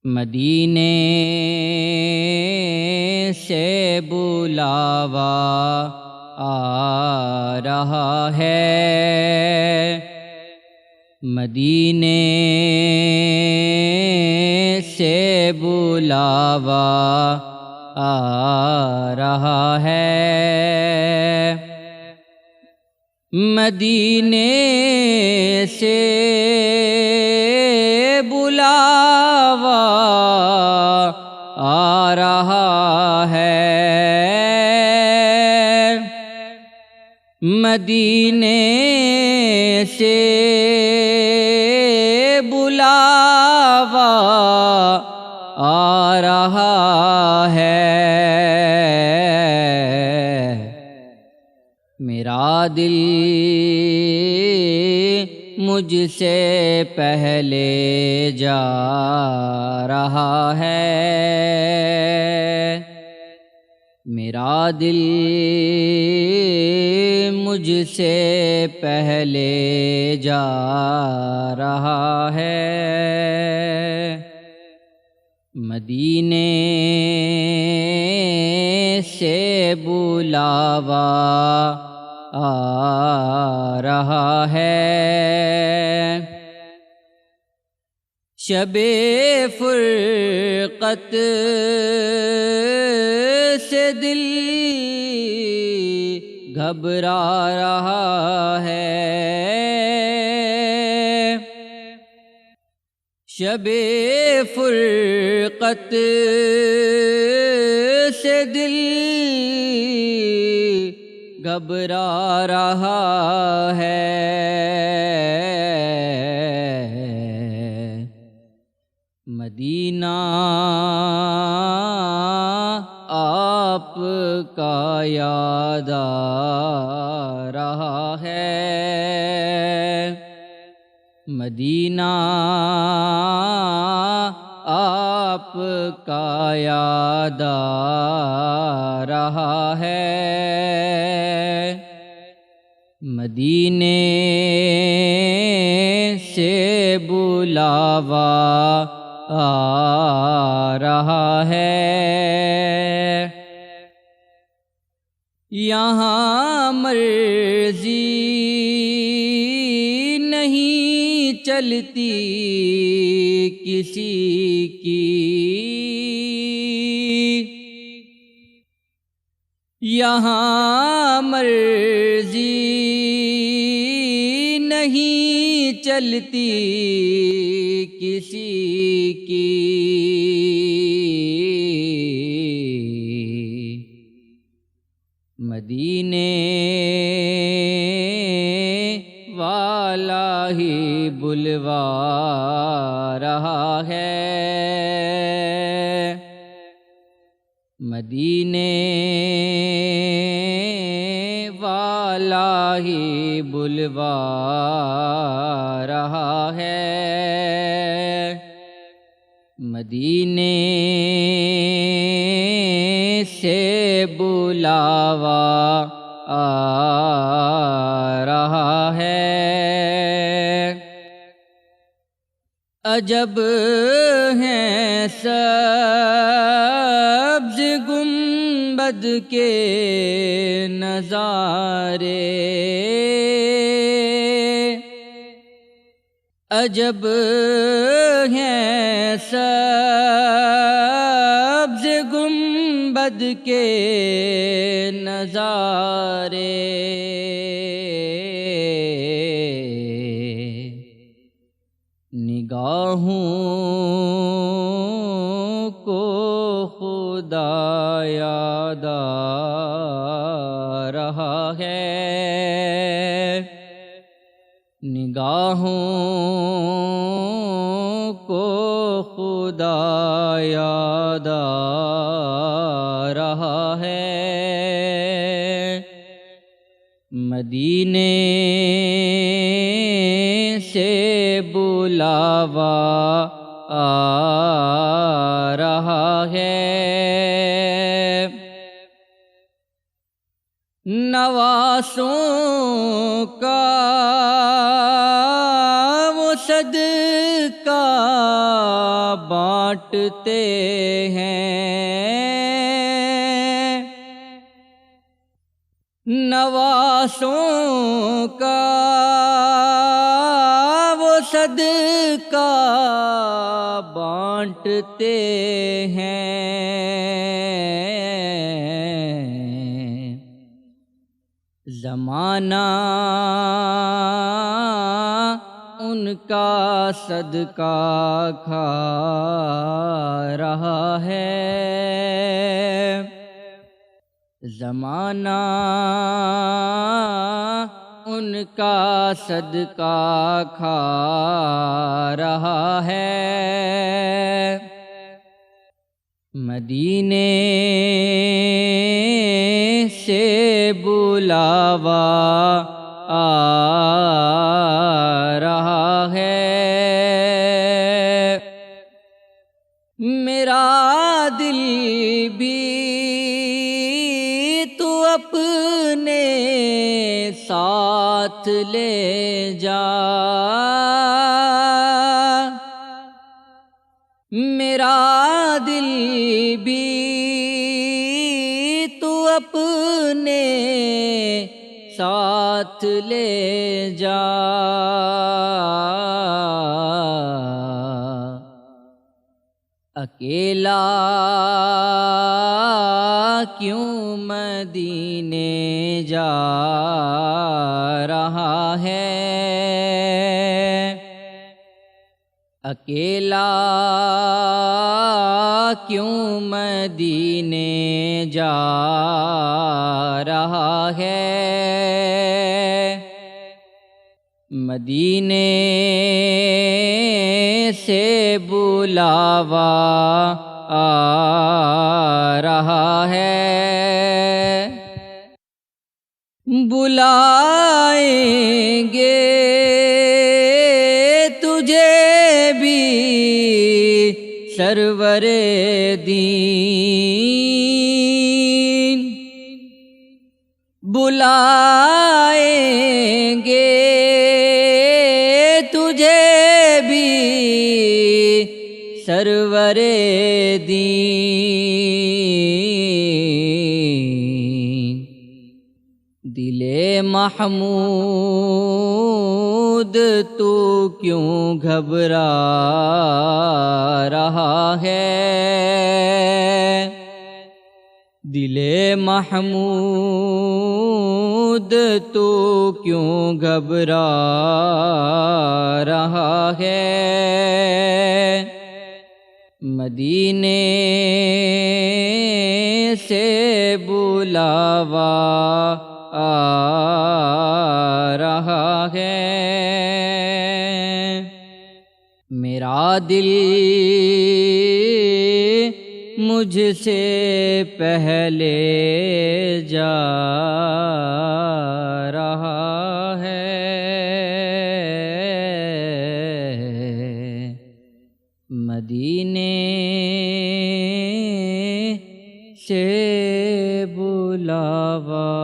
مدینے سے بلاوا آ رہا ہے، مدینے سے بلاوا آ رہا ہے، مدینے سے بلاوا آ رہا ہے، مدینے سے بلاوا آ رہا ہے، میرا دل مجھ سے پہلے جا رہا ہے، میرا دل مجھ سے پہلے جا رہا ہے، مدینے سے بلاوا آ رہا ہے، شب فرقت سے دل گھبرا رہا ہے، شب فرقت سے دل گھبرا رہا ہے، مدینہ آپ کا یاد آ رہا ہے، مدینہ آپ کا یاد آ رہا ہے، مدینے سے بلاوا آ رہا ہے، یہاں مرضی نہیں چلتی کسی کی، یہاں مرضی نہیں چلتی کسی کی، مدینے والا ہی بلوا رہا ہے، مدینے والا ہی بلوا رہا ہے، مدینے سے بلاوا آ رہا ہے، عجب ہیں سبز گنبد کے نظارے، عجب ہیں سبز گنبد کے نظارے، نگاہوں کو خدا یاد آ رہا ہے، نگاہوں کو خدا یاد آ رہا ہے، مدینے سے بلاوا آ رہا ہے، نواسوں کا وہ صدقہ بانٹتے ہیں، نواسوں کا وہ صدقہ بانٹتے ہیں، زمانہ ان کا صدقہ کھا رہا ہے، زمانہ ان کا صدقہ کھا رہا ہے، مدینے سے بلاوا آ رہا ہے، میرا دل بھی تو اپنے ساتھ لے جا، میرا دل بھی تو اپنے ساتھ لے جا، اکیلا کیوں مدینے جا رہا ہے، اکیلا کیوں مدینے جا رہا ہے، مدینے سے بلاوا آ رہا ہے، بلائیں گے تجھے بھی سرور دین، بلائیں گے تجھے بھی سرور دین، دل محمود تو کیوں گھبرا رہا ہے، دل محمود تو کیوں گھبرا رہا ہے، مدینے سے بلاوا آ رہا ہے، میرا دل مجھ سے پہلے جا رہا ہے، مدینے سے بلاوا